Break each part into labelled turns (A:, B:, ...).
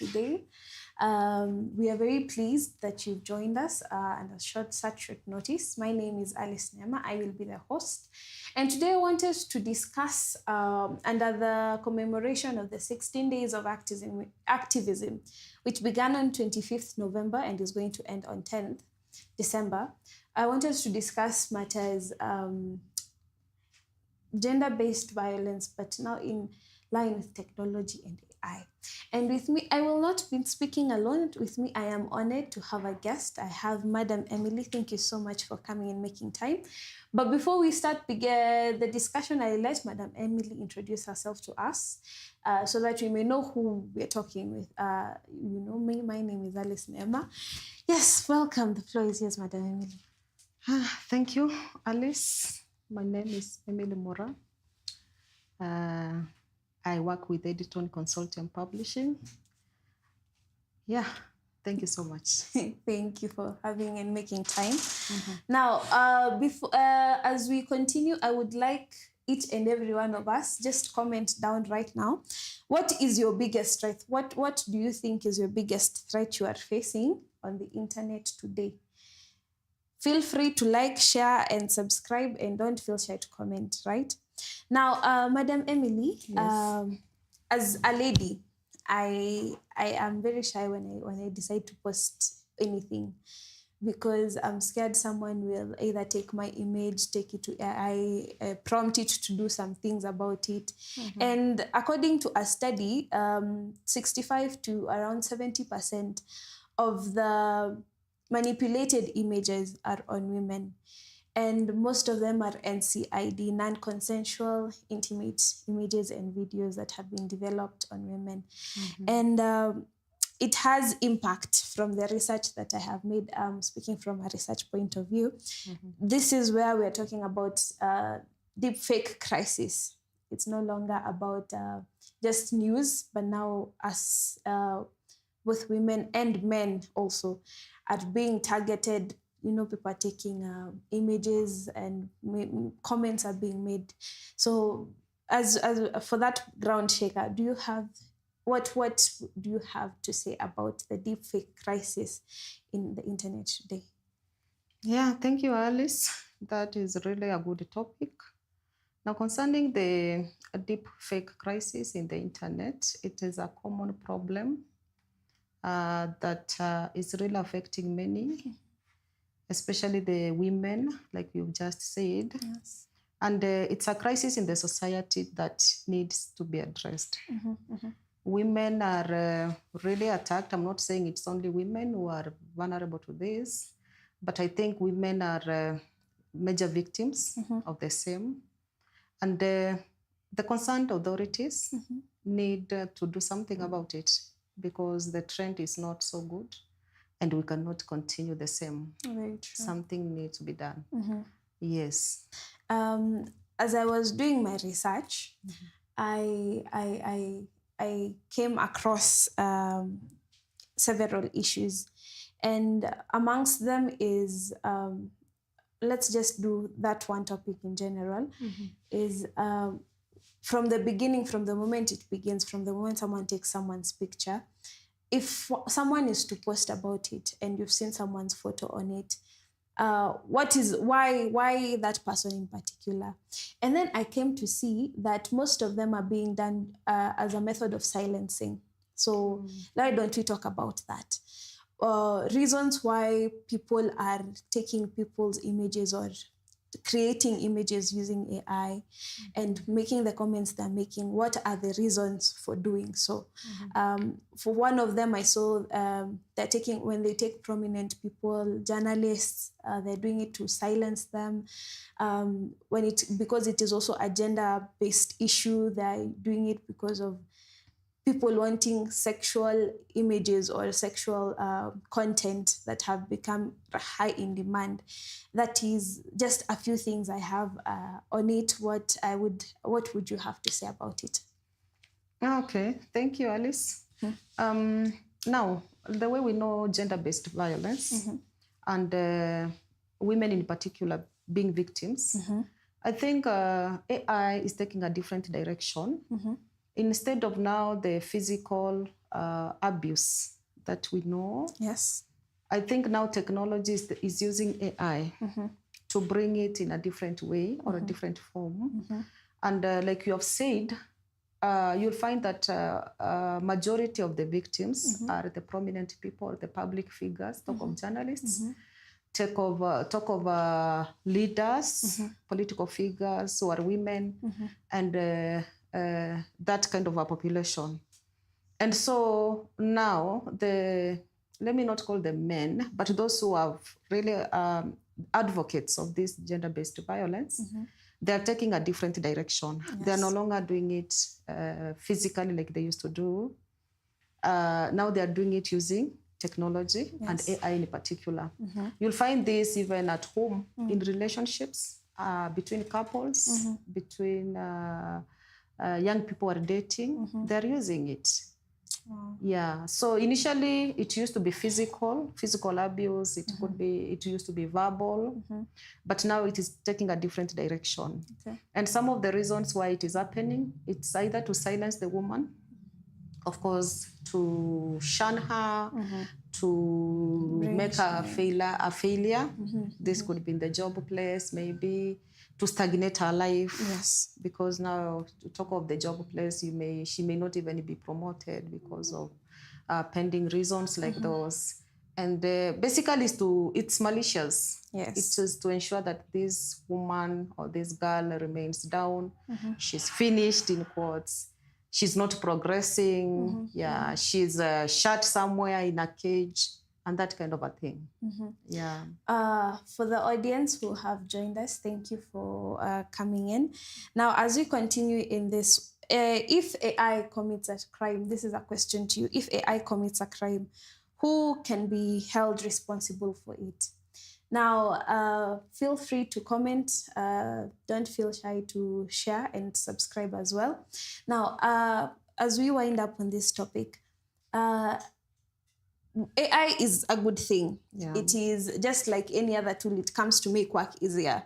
A: today. We are very pleased that you've joined us on such short notice. My name is Alice Nema. I will be the host. And today I want us to discuss under the commemoration of the 16 days of activism, which began on 25th November and is going to end on 10th December. I want us to discuss matters gender-based violence, but now in line with technology and AI. And with me, I will not be speaking alone. With me, I am honored to have a guest. I have Madam Emily. Thank you so much for coming and making time. But before we start the discussion, I'll let Madam Emily introduce herself to us so that we may know who we're talking with. You know me, my name is Alice Nema. Yes, welcome. The floor is yours, Madam Emily.
B: Thank you, Alice. My name is Emily Mora. I work with Editon Consulting Publishing. Yeah, thank you so much.
A: Thank you for having and making time. Now, before as we continue, I would like each and every one of us just comment down right now. What is your biggest threat? What do you think is your biggest threat you are facing on the internet today? Feel free to like, share, and subscribe, and don't feel shy to comment, right? Now, Madam Emily,
B: Yes.
A: as a lady, I am very shy when I decide to post anything because I'm scared someone will either take my image, take it to AI, prompt it to do some things about it. And according to a study, 65 to around 70% of the manipulated images are on women. And most of them are NCID, non-consensual, intimate images and videos that have been developed on women. And it has impact from the research that I have made, speaking from a research point of view. This is where we're talking about deep fake crisis. It's no longer about just news, but now us, both women and men also, are being targeted. You know, people are taking images and comments are being made. So as for that ground shaker, do you have, what do you have to say about the deepfake crisis in the internet today?
B: Yeah, thank you, Alice. That is really a good topic. Now, concerning the deep fake crisis in the internet, it is a common problem that is really affecting many, especially the women, like you've just said.
A: Yes.
B: And it's a crisis in the society that needs to be addressed. Women are really attacked. I'm not saying it's only women who are vulnerable to this, but I think women are major victims of the same. And the concerned authorities need to do something about it because the trend is not so good and we cannot continue the same.
A: Very true.
B: Something needs to be done. Yes.
A: As I was doing my research, I came across several issues, and amongst them is let's just do that one topic in general. Is from the beginning, from the moment it begins, from the moment someone takes someone's picture, if someone is to post about it and you've seen someone's photo on it, why that person in particular? And then I came to see that most of them are being done as a method of silencing. So why don't we talk about that? Reasons why people are taking people's images or creating images using AI and making the comments they're making. What are the reasons for doing so? For one of them, I saw when they take prominent people, journalists, they're doing it to silence them. Because it is also a gender-based issue, they're doing it because of people wanting sexual images or sexual content that have become high in demand. That is just a few things I have on it. What would you have to say about it?
B: Okay, thank you, Alice. Now, the way we know gender-based violence and women in particular being victims, I think AI is taking a different direction. Instead of now the physical abuse that we know.
A: Yes.
B: I think now technology is using AI to bring it in a different way or a different form. And like you have said, you'll find that majority of the victims are the prominent people, the public figures, talk of journalists, talk of leaders, political figures who are women, and that kind of a population. And so now let me not call them men, but those who are really advocates of this gender-based violence, they're taking a different direction. Yes. They're no longer doing it physically like they used to do. Now they're doing it using technology and AI in particular. You'll find this even at home in relationships, between couples, between young people who are dating, they're using it. Wow. Yeah. So initially it used to be physical abuse. It used to be verbal, but now it is taking a different direction. Okay. And some of the reasons why it is happening, it's either to silence the woman, of course, to shun her, to make her a failure. This could be in the job place, maybe to stagnate her life. Yes. Because now, to talk of the job place, she may not even be promoted because of pending reasons like those. And basically, it's malicious. Yes. It is to ensure that this woman or this girl remains down. She's finished, in quotes. She's not progressing. Yeah, she's shut somewhere in a cage, and that kind of a thing. Yeah.
A: For the audience who have joined us, thank you for coming in. Now, as we continue in this, if AI commits a crime, this is a question to you. If AI commits a crime, who can be held responsible for it? Now, feel free to comment. Don't feel shy to share and subscribe as well. Now, as we wind up on this topic, AI is a good thing. Yeah. It is just like any other tool. It comes to make work easier.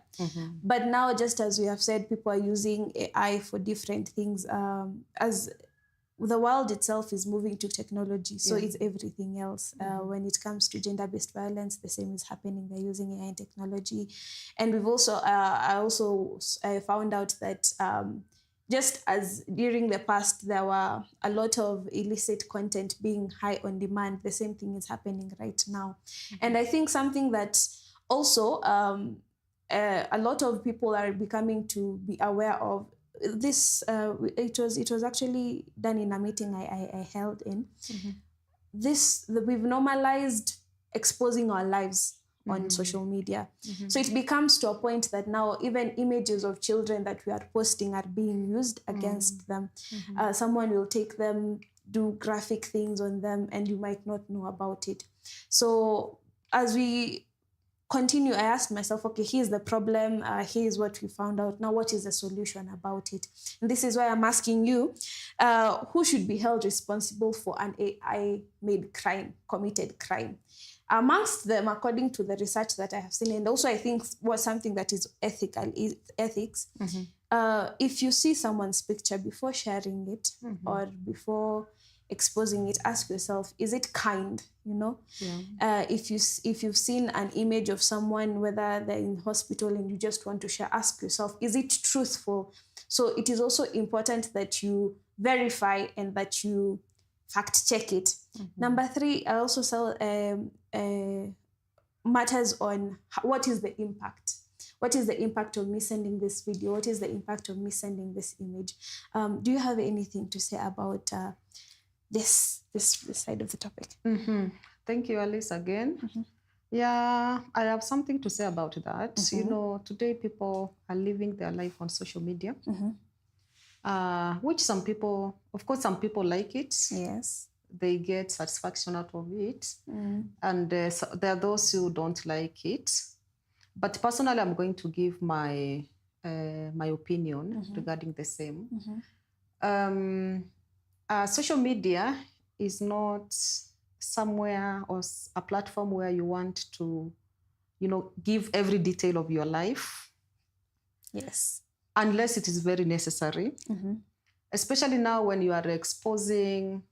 A: But now, just as we have said, people are using AI for different things. As the world itself is moving to technology, so it's everything else. When it comes to gender-based violence, the same is happening. They're using AI and technology. And we've also, I also found out that just as during the past, there were a lot of illicit content being high on demand, the same thing is happening right now. And I think something that also a lot of people are becoming to be aware of this, it was actually done in a meeting I held in. We've normalized exposing our lives on social media. So it becomes to a point that now even images of children that we are posting are being used against them. Someone will take them, do graphic things on them, and you might not know about it. So as we continue, I asked myself, okay, here's the problem, here's what we found out. Now, what is the solution about it? And this is why I'm asking you, who should be held responsible for an AI-made crime, committed crime? Amongst them, according to the research that I have seen, and also I think was something that is ethical, is ethics. If you see someone's picture, before sharing it or before exposing it, ask yourself, is it kind? You know, if you've seen an image of someone, whether they're in hospital and you just want to share, ask yourself, is it truthful? So it is also important that you verify and that you fact check it. Number 3, I also saw matters on what is the impact. What is the impact of me sending this video? What is the impact of me sending this image? Do you have anything to say about this side of the topic?
B: Thank you, Alice, again. Yeah, I have something to say about that. You know, today people are living their life on social media, which some people, of course, some people like it.
A: Yes.
B: They get satisfaction out of it. And so there are those who don't like it. But personally, I'm going to give my opinion regarding the same. Social media is not somewhere or a platform where you want to, you know, give every detail of your life.
A: Yes.
B: Unless it is very necessary. especially now when you are exposing,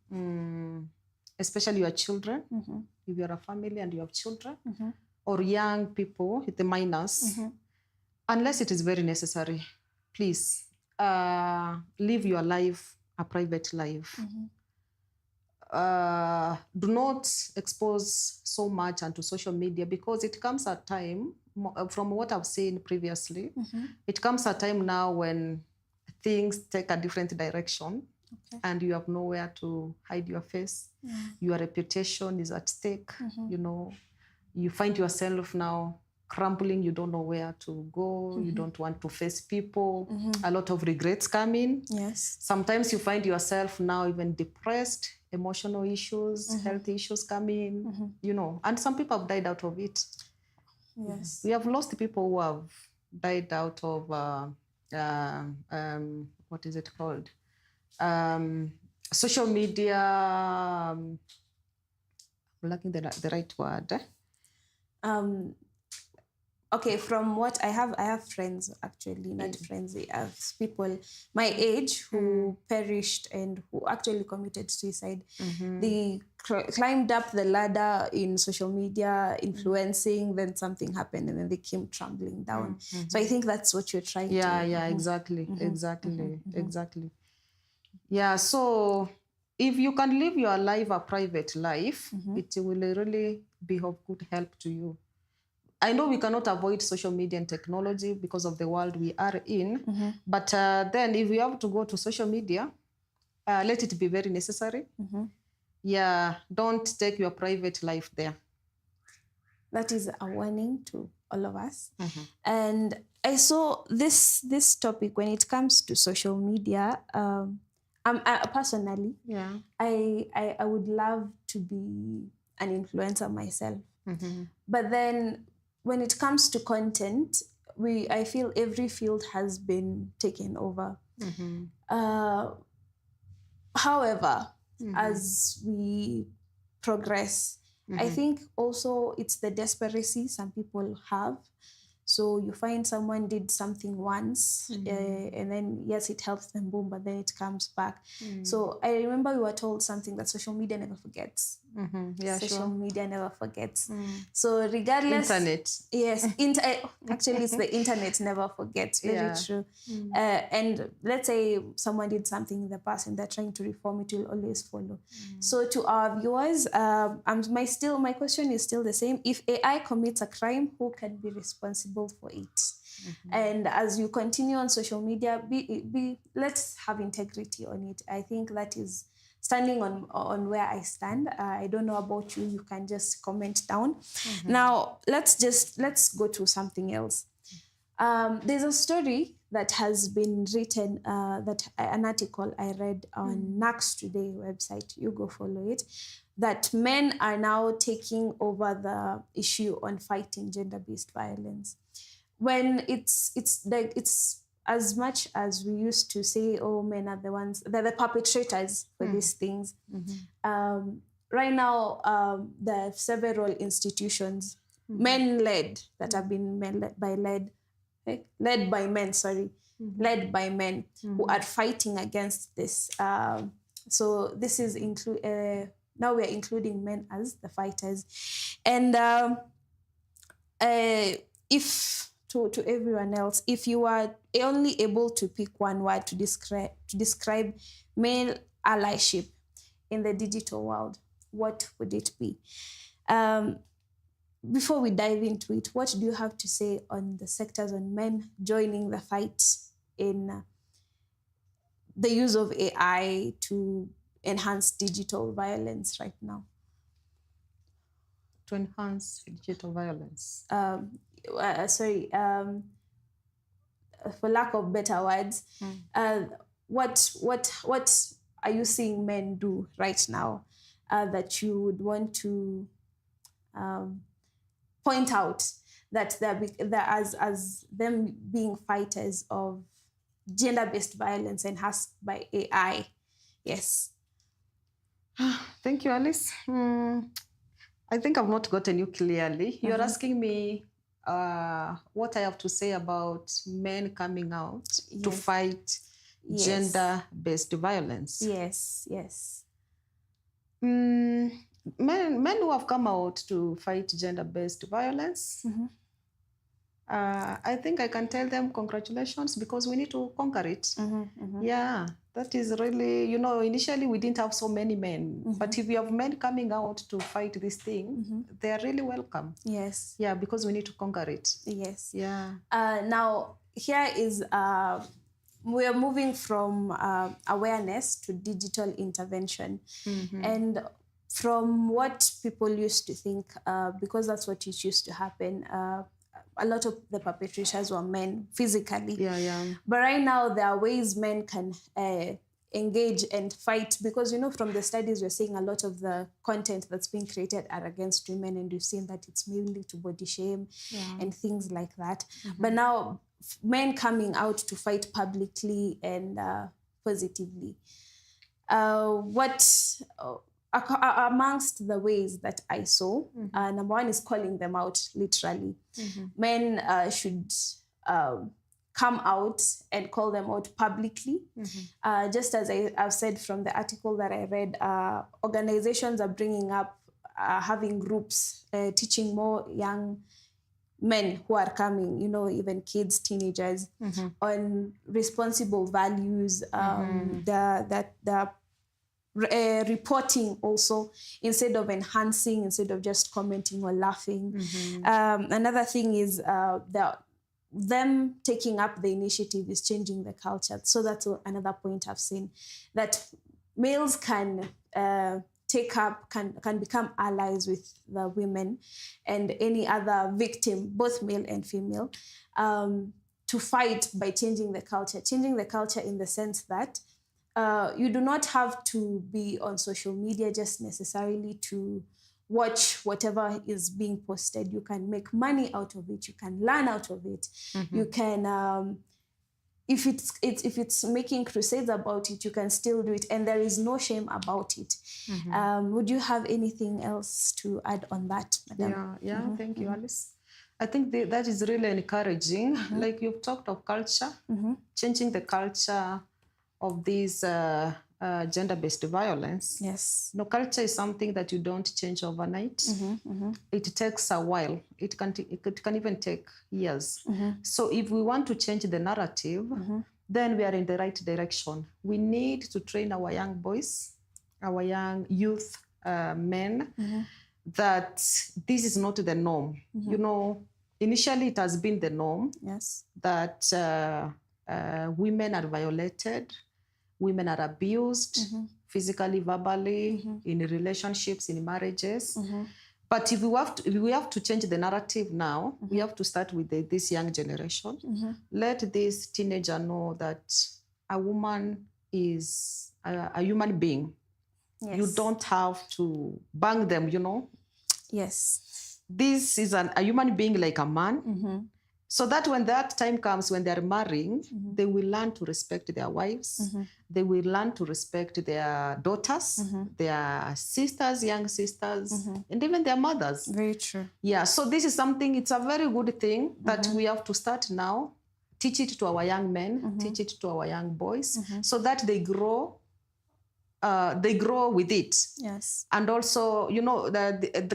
B: especially your children, if you're a family and you have children, or young people, the minors, unless it is very necessary, please live your life a private life. Do not expose so much onto social media, because it comes a time, from what I've seen previously, it comes a time now when things take a different direction, and you have nowhere to hide your face. Your reputation is at stake. You know, you find yourself now crumbling. You don't know where to go. You don't want to face people. A lot of regrets come in.
A: Yes.
B: Sometimes you find yourself now even depressed, emotional issues, health issues come in, you know, and some people have died out of it.
A: Yes.
B: We have lost people who have died out of, what is it called? Social media, I'm lacking the right word.
A: Okay, from what I have friends, actually, not friends, I have people my age who perished and who actually committed suicide. They climbed up the ladder in social media, influencing, then something happened, and then they came trembling down. So I think that's what you're trying to...
B: Yeah, exactly. Yeah, so if you can live your life a private life, it will really be of good help to you. I know we cannot avoid social media and technology because of the world we are in, but then if we have to go to social media, let it be very necessary. Yeah, don't take your private life there.
A: That is a warning to all of us. And I saw this topic when it comes to social media. Personally, I would love to be an influencer myself. But then when it comes to content, I feel every field has been taken over. However, as we progress, I think also it's the desperation some people have. So you find someone did something once, and then, yes, it helps them, boom, but then it comes back. So I remember we were told something that social media never forgets.
B: Yeah,
A: social media never forgets. So regardless...
B: Internet.
A: Yes, actually it's the internet never forgets. Very true. And let's say someone did something in the past and they're trying to reform, it will always follow. So to our viewers, my question is still the same. If AI commits a crime, who can be responsible for it? And as you continue on social media, let's have integrity on it. I think that is standing on where I stand. I don't know about you. You can just comment down. Now, let's go to something else. There's a story that has been written, an article I read on Nax Today website. You go follow it. That men are now taking over the issue on fighting gender-based violence. When it's as much as we used to say, oh, men are they're the perpetrators for these things. Right now, there are several institutions, men-led, that have been led by men who are fighting against this. So this is now we're including men as the fighters. And if to everyone else, if you are only able to pick one word to describe male allyship in the digital world, what would it be? Before we dive into it, what do you have to say on the sectors on men joining the fight in the use of AI to enhance digital violence right now?
B: To enhance digital violence?
A: For lack of better words, what are you seeing men do right now that you would want to point out that they're as them being fighters of gender-based violence enhanced by AI? Yes.
B: Thank you, Alice. I think I've not gotten you clearly. You're asking me what I have to say about men coming out to fight
A: Yes.
B: gender-based violence.
A: Yes, yes.
B: Men who have come out to fight gender-based violence, I think I can tell them congratulations, because we need to conquer it. Yeah, that is really, you know, initially we didn't have so many men, but if we have men coming out to fight this thing, they are really welcome.
A: Yes.
B: Yeah, because we need to conquer it.
A: Yes.
B: Yeah.
A: Now, here is, we are moving from awareness to digital intervention. And from what people used to think, because that's what used to happen, a lot of the perpetrators were men physically.
B: Yeah.
A: But right now, there are ways men can engage and fight, because, you know, from the studies, we're seeing a lot of the content that's being created are against women, and we've seen that it's mainly to body shame and things like that. But now, men coming out to fight publicly and positively. Amongst the ways that I saw, number one is calling them out, literally. Men should come out and call them out publicly. Just as I've said from the article that I read, organizations are bringing up having groups, teaching more young men who are coming, you know, even kids, teenagers, on responsible values, reporting also, instead of enhancing, instead of just commenting or laughing. Another thing is them taking up the initiative is changing the culture. So that's another point I've seen, that males can can become allies with the women and any other victim, both male and female, to fight by changing the culture. Changing the culture in the sense that you do not have to be on social media just necessarily to watch whatever is being posted. You can make money out of it. You can learn out of it. You can, if it's making crusades about it, you can still do it, and there is no shame about it. Would you have anything else to add on that, Madam?
B: Yeah. Thank you, Alice. I think that is really encouraging. Like you've talked of culture, changing the culture of this gender-based violence.
A: Yes.
B: No, culture is something that you don't change overnight. It takes a while. It can even take years. So if we want to change the narrative, then we are in the right direction. We need to train our young boys, our young youth men, that this is not the norm. You know, initially it has been the norm.
A: Yes.
B: That women are violated, women are abused, physically, verbally, in relationships, in marriages. But if we have to change the narrative now, we have to start with this young generation. Let this teenager know that a woman is a human being.
A: Yes.
B: You don't have to bang them, you know.
A: Yes.
B: This is a human being like a man. So that when that time comes, when they're marrying, they will learn to respect their wives. They will learn to respect their daughters, their sisters, young sisters, and even their mothers.
A: Very true.
B: Yeah, so this is something, it's a very good thing that we have to start now. Teach it to our young men, teach it to our young boys, so that they grow with it.
A: Yes.
B: And also, you know,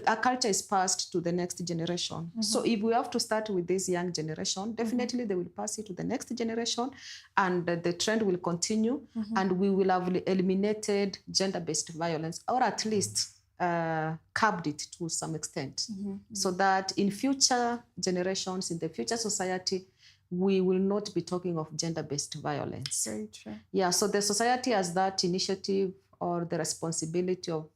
B: our culture is passed to the next generation. So if we have to start with this young generation, definitely they will pass it to the next generation, and the trend will continue, and we will have eliminated gender-based violence, or at least curbed it to some extent, so that in future generations, in the future society, we will not be talking of gender-based violence.
A: Very true.
B: Yeah, so the society has that initiative or the responsibility of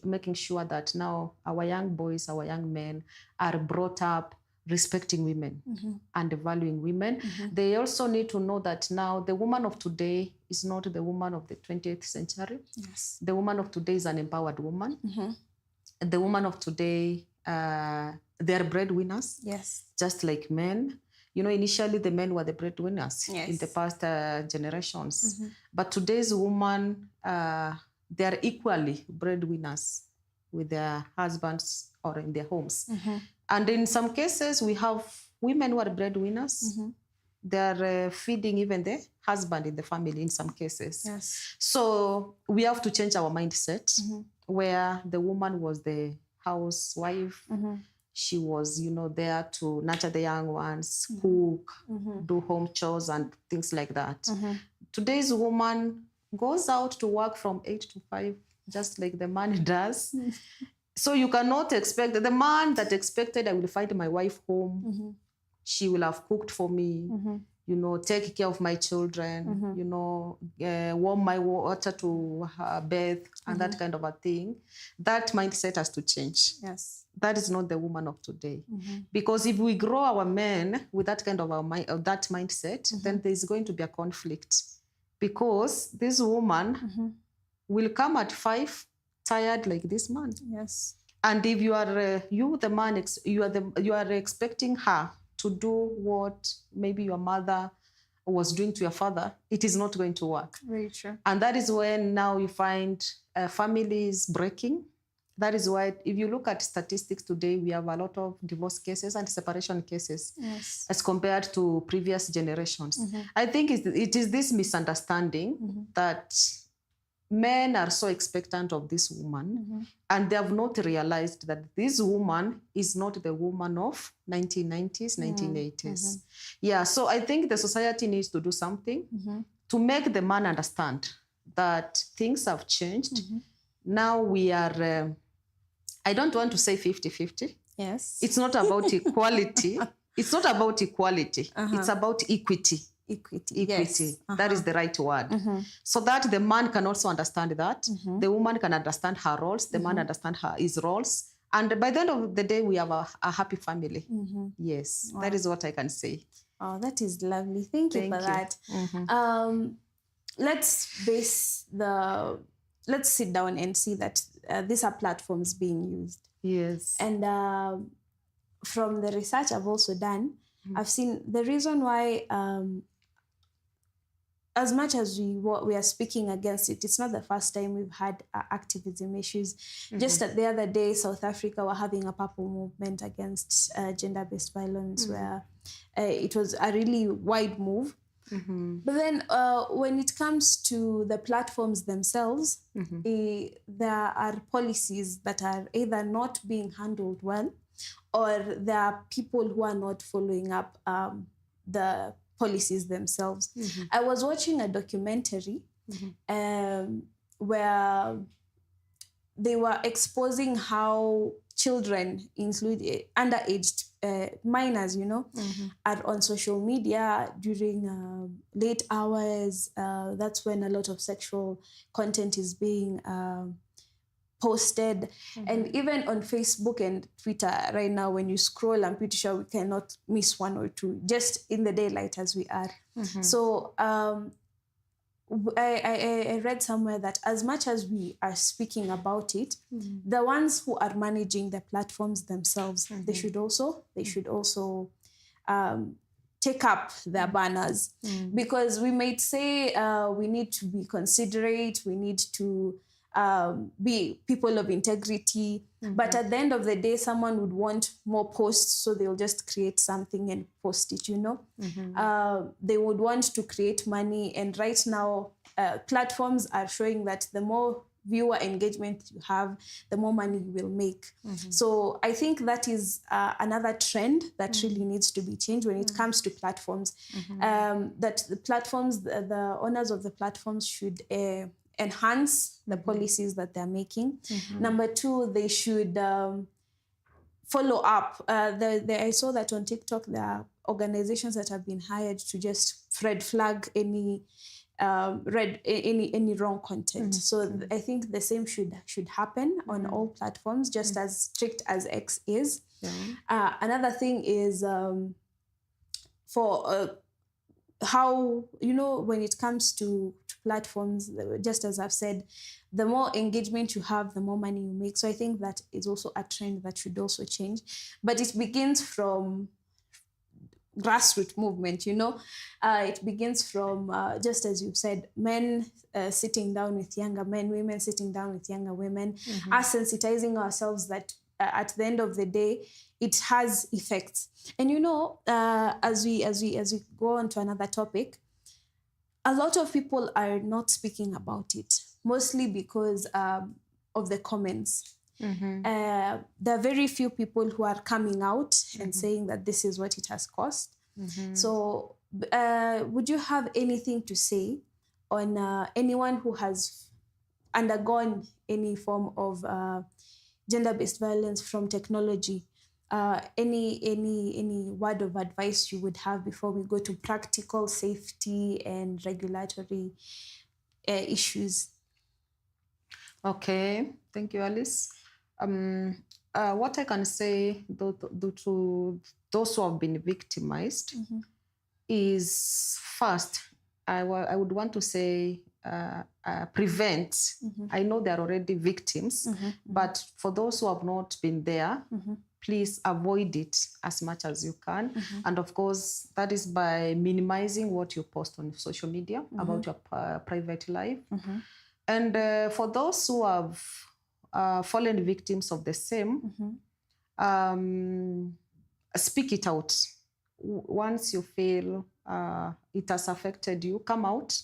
B: making sure that now our young boys, our young men are brought up respecting women and valuing women. They also need to know that now the woman of today is not the woman of the 20th century.
A: Yes.
B: The woman of today is an empowered woman. The woman of today, they are breadwinners. Yes. Just like men. You know, initially the men were the breadwinners in the past generations. But today's women, they are equally breadwinners with their husbands or in their homes. And in some cases, we have women who are breadwinners, They are feeding even the husband in the family in some cases.
A: Yes.
B: So we have to change our mindset where the woman was the housewife. She was, there to nurture the young ones, cook, do home chores and things like that. Today's woman goes out to work from 8 to 5, just like the man does. So you cannot expect the man that expected I will find my wife home. She will have cooked for me, take care of my children, warm my water to bathe and that kind of a thing. That mindset has to change.
A: Yes.
B: That is not the woman of today. Because if we grow our men with that kind of that mindset, then there's going to be a conflict. Because this woman will come at 5 tired like this man.
A: Yes.
B: And if you are the man, you are expecting her to do what maybe your mother was doing to your father, it is not going to work.
A: Very true.
B: And that is when now you find families breaking. That is why if you look at statistics today, we have a lot of divorce cases and separation cases as compared to previous generations. I think it is this misunderstanding that men are so expectant of this woman and they have not realized that this woman is not the woman of 1990s, 1980s. Yeah, so I think the society needs to do something to make the man understand that things have changed. Now we are, I don't want to say 50-50.
A: Yes.
B: It's not about equality. It's not about equality. It's about equity.
A: Equity.
B: Yes. That is the right word. So that the man can also understand that. The woman can understand her roles. The man understand his roles. And by the end of the day, we have a happy family. Yes, that is what I can say.
A: Oh, that is lovely. Thank you for that. Let's sit down and see that these are platforms being used.
B: Yes.
A: And from the research I've also done, I've seen the reason why, as much as we are speaking against it, it's not the first time we've had activism issues. Just the other day, South Africa were having a purple movement against gender-based violence, where it was a really wide move. But then when it comes to the platforms themselves, there are policies that are either not being handled well, or there are people who are not following up the policies themselves. I was watching a documentary where they were exposing how children, including underaged minors, are on social media during late hours. That's when a lot of sexual content is being posted. And even on Facebook and Twitter right now, when you scroll, I'm pretty sure we cannot miss one or two, just in the daylight as we are. So I read somewhere that as much as we are speaking about it, the ones who are managing the platforms themselves, they should also take up their banners, because we might say we need to be considerate, we need to be people of integrity, but at the end of the day, someone would want more posts, so they'll just create something and post it, They would want to create money, and right now platforms are showing that the more viewer engagement you have, the more money you will make. So I think that is another trend that really needs to be changed when it comes to platforms, that the platforms, the owners of the platforms should enhance the policies that they're making. Number two, they should follow up. I saw that on TikTok, there are organizations that have been hired to just red flag any wrong content. So I think the same should happen on all platforms, just as strict as X is. Another thing is for how, when it comes to platforms, just as I've said, the more engagement you have, the more money you make. So I think that is also a trend that should also change. But it begins from grassroots movement, it begins from, just as you've said, men sitting down with younger men, women sitting down with younger women, us sensitizing ourselves that at the end of the day, it has effects. And as we go on to another topic, a lot of people are not speaking about it, mostly because of the comments. There are very few people who are coming out and saying that this is what it has cost. So would you have anything to say on anyone who has undergone any form of gender-based violence from technology? Any word of advice you would have before we go to practical safety and regulatory issues?
B: Okay, thank you, Alice. What I can say to those who have been victimized is, first, I would want to say prevent. I know they are already victims, but for those who have not been there, please avoid it as much as you can. And of course, that is by minimizing what you post on social media about your private life. And for those who have fallen victims of the same, speak it out. Once you feel it has affected you, come out,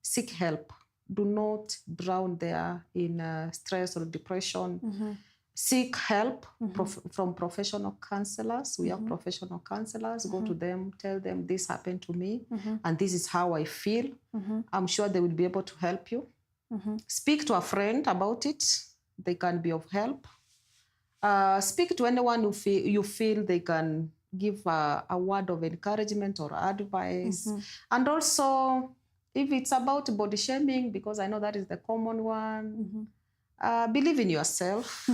B: seek help. Do not drown there in stress or depression. Seek help from professional counselors. We have professional counselors. Go to them, tell them this happened to me, and this is how I feel. I'm sure they will be able to help you. Speak to a friend about it. They can be of help. Speak to anyone who you feel they can give a word of encouragement or advice. And also, if it's about body shaming, because I know that is the common one, believe in yourself.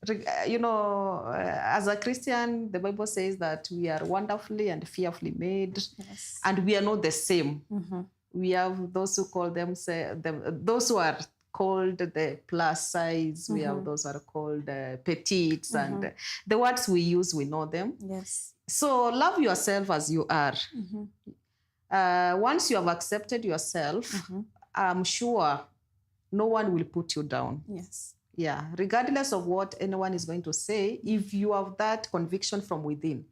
B: As a Christian, the Bible says that we are wonderfully and fearfully made, and we are not the same. We have those who call those who are called the plus size. We have those who are called petites, and the words we use, we know them.
A: Yes.
B: So love yourself as you are. Once you have accepted yourself, I'm sure no one will put you down.
A: Yes.
B: Yeah, regardless of what anyone is going to say, if you have that conviction from within,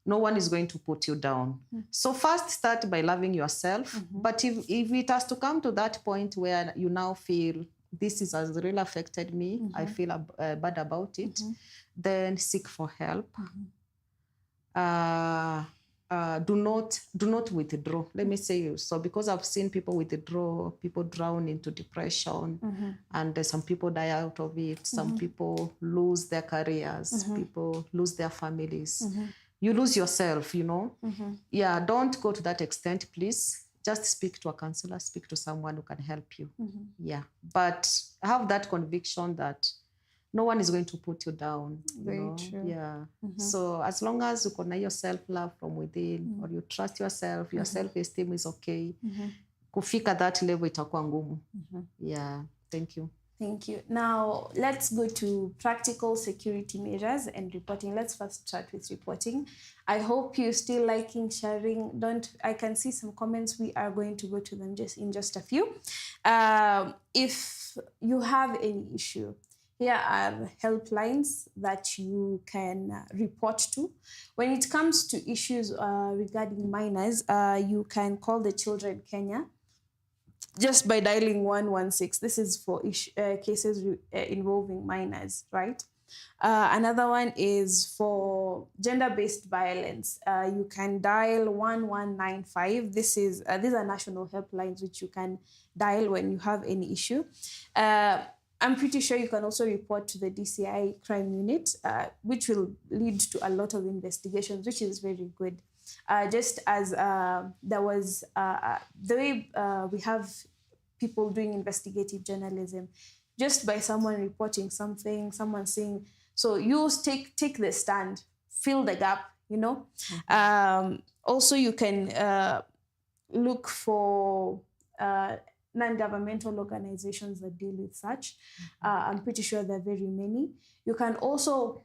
B: no one is going to put you down. So first, start by loving yourself. But if it has to come to that point where you now feel this has really affected me, I feel bad about it, then seek for help. Do not withdraw. Let me say so, because I've seen people withdraw, people drown into depression, and some people die out of it. Some people lose their careers, people lose their families. You lose yourself, Yeah, don't go to that extent, please. Just speak to a counselor, speak to someone who can help you. Yeah, but have that conviction that no one is going to put you down.
A: Very true.
B: Yeah. So as long as you can know your self-love from within, or you trust yourself, your self-esteem is okay, kufika that level itakuwa ngumu. Yeah, thank you.
A: Thank you. Now, let's go to practical security measures and reporting. Let's first start with reporting. I hope you're still liking, sharing. I can see some comments. We are going to go to them in just a few. If you have any issue, here are helplines that you can report to. When it comes to issues regarding minors, you can call the Children Kenya just by dialing 116. This is for cases involving minors, right? Another one is for gender-based violence. You can dial 1195. These are national helplines which you can dial when you have any issue. I'm pretty sure you can also report to the DCI crime unit, which will lead to a lot of investigations, which is very good. Just as there was the way we have people doing investigative journalism, just by someone reporting something, someone saying, so you take the stand, fill the gap, Also, you can look for non-governmental organizations that deal with such. I'm pretty sure there are very many. You can also,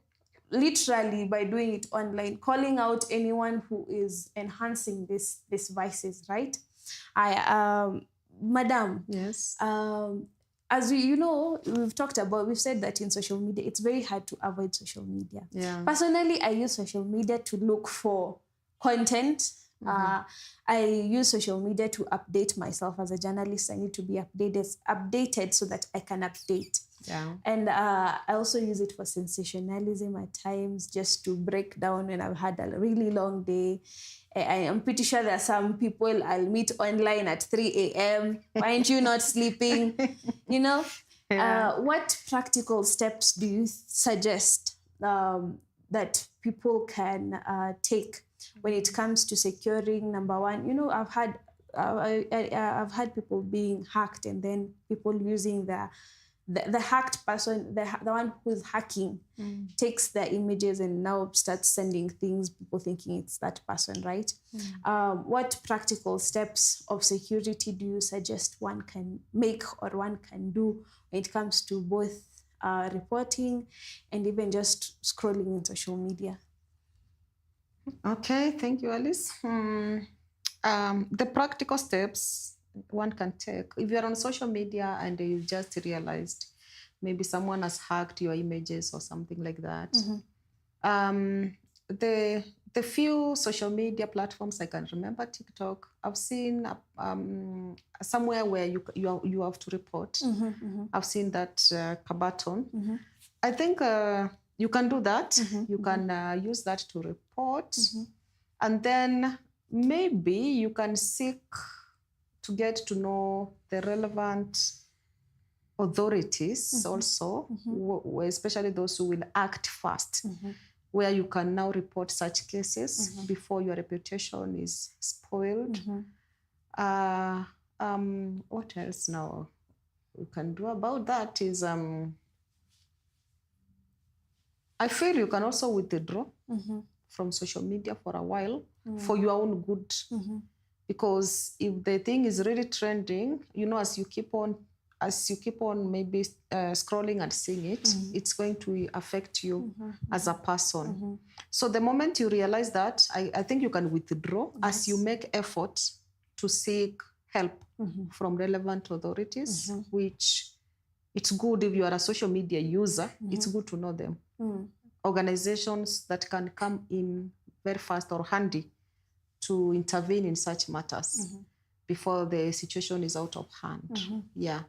A: literally by doing it online, calling out anyone who is enhancing these vices, right? Madam.
B: Yes.
A: as we've said that in social media, it's very hard to avoid social media.
B: Yeah.
A: Personally, I use social media to look for content. I use social media to update myself as a journalist. I need to be updated so that I can update.
B: Yeah.
A: And I also use it for sensationalism at times, just to break down when I've had a really long day. I am pretty sure there are some people I'll meet online at 3 a.m. Why aren't you not sleeping? You know?
B: Yeah.
A: What practical steps do you suggest that people can take when it comes to securing, number one? I've had people being hacked, and then people using the hacked person, the one who's hacking, takes their images and now starts sending things, people thinking it's that person, right? What practical steps of security do you suggest one can make or one can do when it comes to both reporting and even just scrolling in social media?
B: Okay, thank you, Alice. The practical steps one can take if you're on social media and you just realized maybe someone has hacked your images or something like that. The few social media platforms I can remember, TikTok, I've seen somewhere where you have to report. I've seen that Kabaton. I think you can do that. You can use that to report. And then maybe you can seek to get to know the relevant authorities also, especially those who will act fast, where you can now report such cases before your reputation is spoiled. What else now you can do about that is, I feel you can also withdraw from social media for a while for your own good. Because if the thing is really trending, as you keep on maybe scrolling and seeing it, it's going to affect you as a person. So the moment you realize that, I think you can withdraw as you make effort to seek help from relevant authorities, which it's good if you are a social media user, it's good to know them. Organizations that can come in very fast or handy to intervene in such matters before the situation is out of hand. Yeah.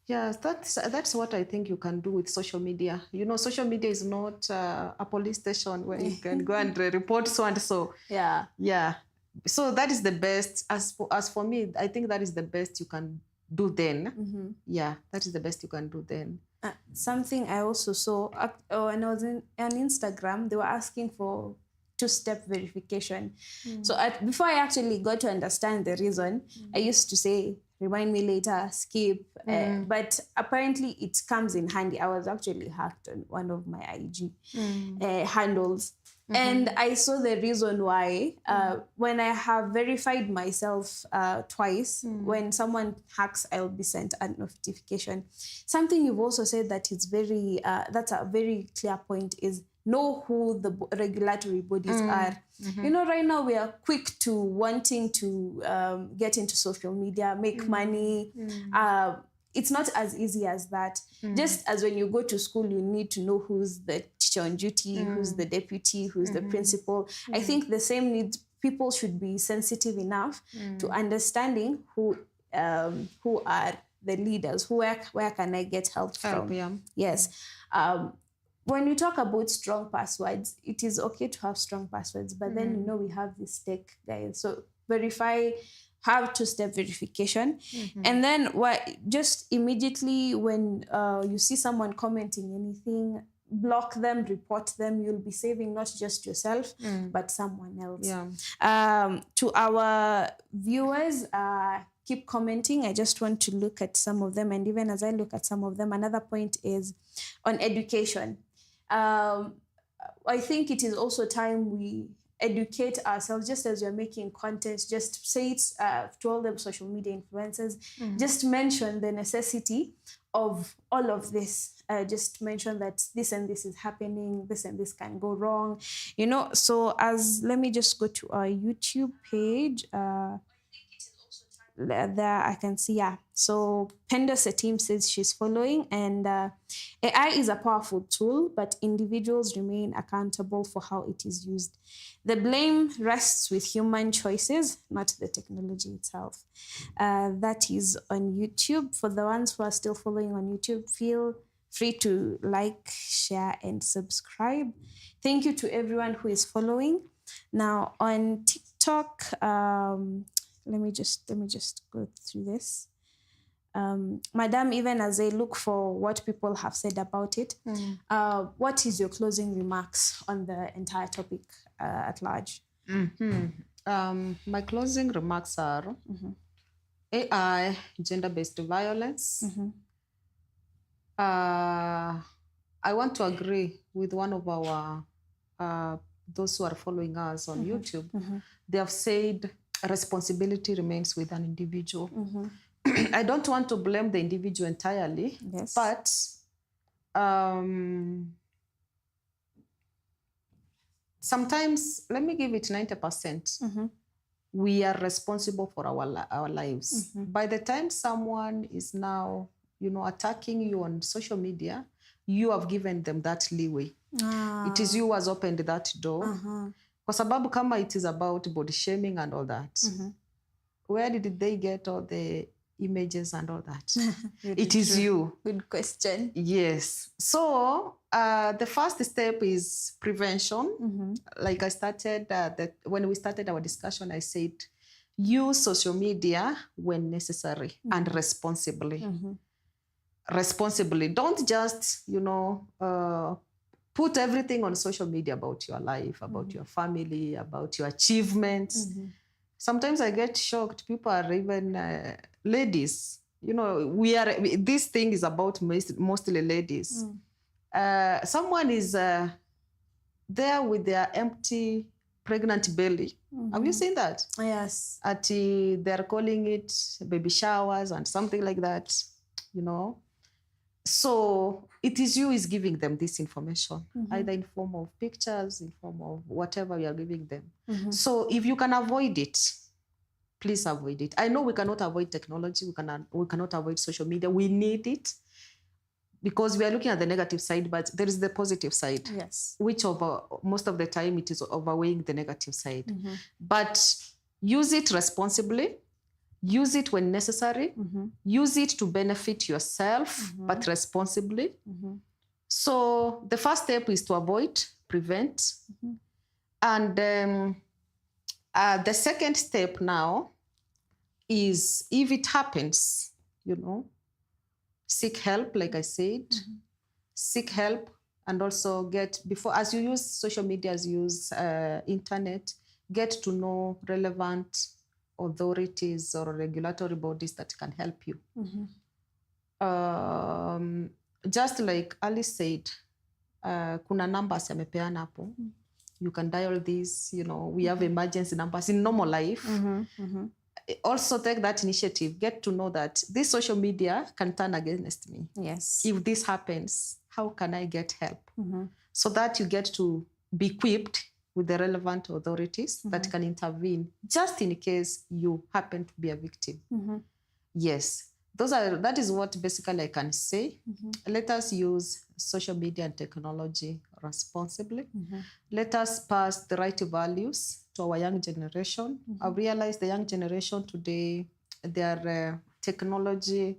B: That's what I think you can do with social media. Social media is not a police station where you can go and report so and so. Yeah. So that is the best. As for me, I think that is the best you can do then. Yeah, that is the best you can do then.
A: Something I also saw when I was on Instagram, they were asking for two-step verification. So before I actually got to understand the reason, I used to say, remind me later, skip. But apparently it comes in handy. I was actually hacked on one of my IG handles. And I saw the reason why. When I have verified myself twice, when someone hacks, I'll be sent a notification. Something you've also said that is that's a very clear point is know who the regulatory bodies are. Right now we are quick to wanting to get into social media, make money. It's not as easy as that. Just as when you go to school, you need to know who's the teacher on duty, who's the deputy, who's the principal. I think the same needs, people should be sensitive enough to understanding who are the leaders, where can I get help from? Yes. When you talk about strong passwords, it is okay to have strong passwords, but then we have this tech guys. So have two-step verification. And then just immediately when you see someone commenting anything, block them, report them. You'll be saving not just yourself, but someone else. To our viewers, keep commenting. I just want to look at some of them. And even as I look at some of them, another point is on education. I think it is also time we educate ourselves, just as you're making content. Just say it to all the social media influencers. Just mention the necessity of all of this. Just mention that this and this is happening, this and this can go wrong. So let me just go to our YouTube page. there I can see, yeah. So Pendo Setim says she's following, and AI is a powerful tool, but individuals remain accountable for how it is used. The blame rests with human choices, not the technology itself. That is on YouTube. For the ones who are still following on YouTube, feel free to like, share, and subscribe. Thank you to everyone who is following. Now on TikTok, let me just go through this. Madam, even as I look for what people have said about it, what is your closing remarks on the entire topic at large?
B: My closing remarks are AI, gender-based violence. I want to agree with one of our those who are following us on YouTube. They have said responsibility remains with an individual. I don't want to blame the individual entirely,
A: Yes.
B: but sometimes, let me give it 90%. We are responsible for our lives. By the time someone is now, attacking you on social media, you have given them that leeway. It is you who has opened that door. Kwa sababu kama it is about body shaming and all that, where did they get all the images and all that? It is you.
A: Good question.
B: Yes. So the first step is prevention. Like I started, when we started our discussion, I said, use social media when necessary and responsibly. Responsibly. Don't just, put everything on social media about your life, about your family, about your achievements. Sometimes I get shocked. People are even ladies. This thing is about mostly ladies. Someone is there with their empty pregnant belly. Have you seen that?
A: Yes.
B: They're calling it baby showers and something like that, So it is you is giving them this information, either in form of pictures, in form of whatever you are giving them. So if you can avoid it, please avoid it. I know we cannot avoid technology. We cannot avoid social media. We need it because we are looking at the negative side, but there is the positive side.
A: Yes.
B: Which most of the time it is overweighing the negative side. But use it responsibly. Use it when necessary. Use it to benefit yourself, but responsibly. So the first step is to avoid, prevent. And the second step now is, if it happens, seek help, like I said. Seek help, and also as you use social media, as you use internet, get to know relevant authorities or regulatory bodies that can help you. Just like Alice said, kuna numbers yamepeana hapo. You can dial this, we have emergency numbers in normal life. Also take that initiative, get to know that this social media can turn against me.
A: Yes.
B: If this happens, how can I get help? So that you get to be equipped with the relevant authorities that can intervene just in case you happen to be a victim. Yes, that is what basically I can say. Let us use social media and technology responsibly. Let us pass the right values to our young generation. I've realized the young generation today, their technology,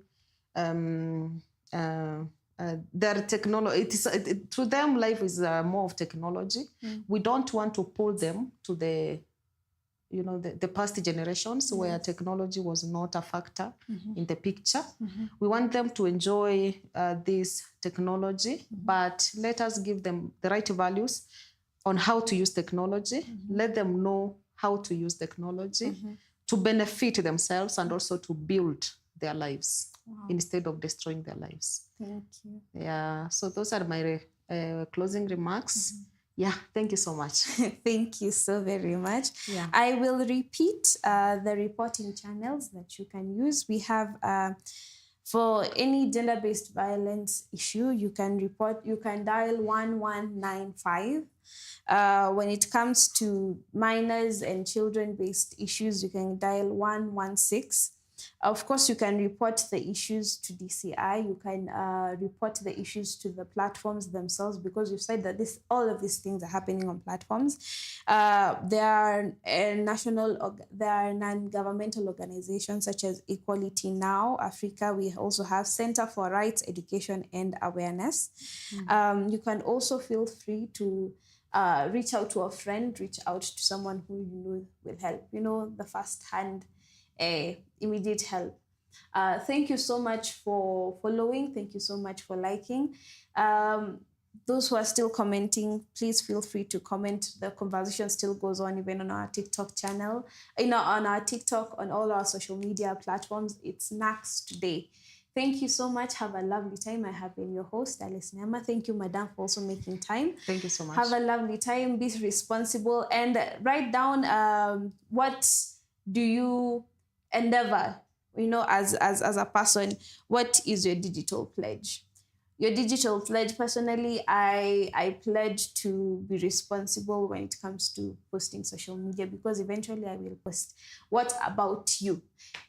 B: their technology, to them, life is more of technology. We don't want to pull them to the past generations where technology was not a factor in the picture. We want them to enjoy this technology, but let us give them the right values on how to use technology. Let them know how to use technology to benefit themselves and also to build their lives instead of destroying their lives.
A: Thank you.
B: Yeah, so those are my closing remarks. Yeah, thank you so much.
A: Thank you so very much.
B: Yeah.
A: I will repeat the reporting channels that you can use. We have for any gender-based violence issue, you can dial 1195. When it comes to minors and children-based issues, you can dial 116. Of course, you can report the issues to DCI. You can report the issues to the platforms themselves, because you've said that all of these things are happening on platforms. There are there are non-governmental organizations such as Equality Now Africa. We also have Center for Rights, Education and Awareness. You can also feel free to reach out to a friend, reach out to someone who you know will help. You know, the first-hand immediate help. Thank you so much for following. Thank you so much for liking. Those who are still commenting, please feel free to comment. The conversation still goes on even on our TikTok channel, on our TikTok, on all our social media platforms. It's Nax Today. Thank you so much. Have a lovely time. I have been your host, Alice Nema. Thank you, Madam, for also making time.
B: Thank you so much.
A: Have a lovely time. Be responsible and write down what do you endeavor, as a person. What is your digital pledge? Your digital pledge, personally, I pledge to be responsible when it comes to posting social media, because eventually I will post. What about you?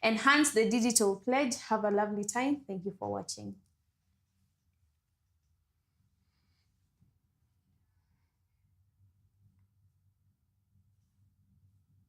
A: Enhance the digital pledge. Have a lovely time. Thank you for watching.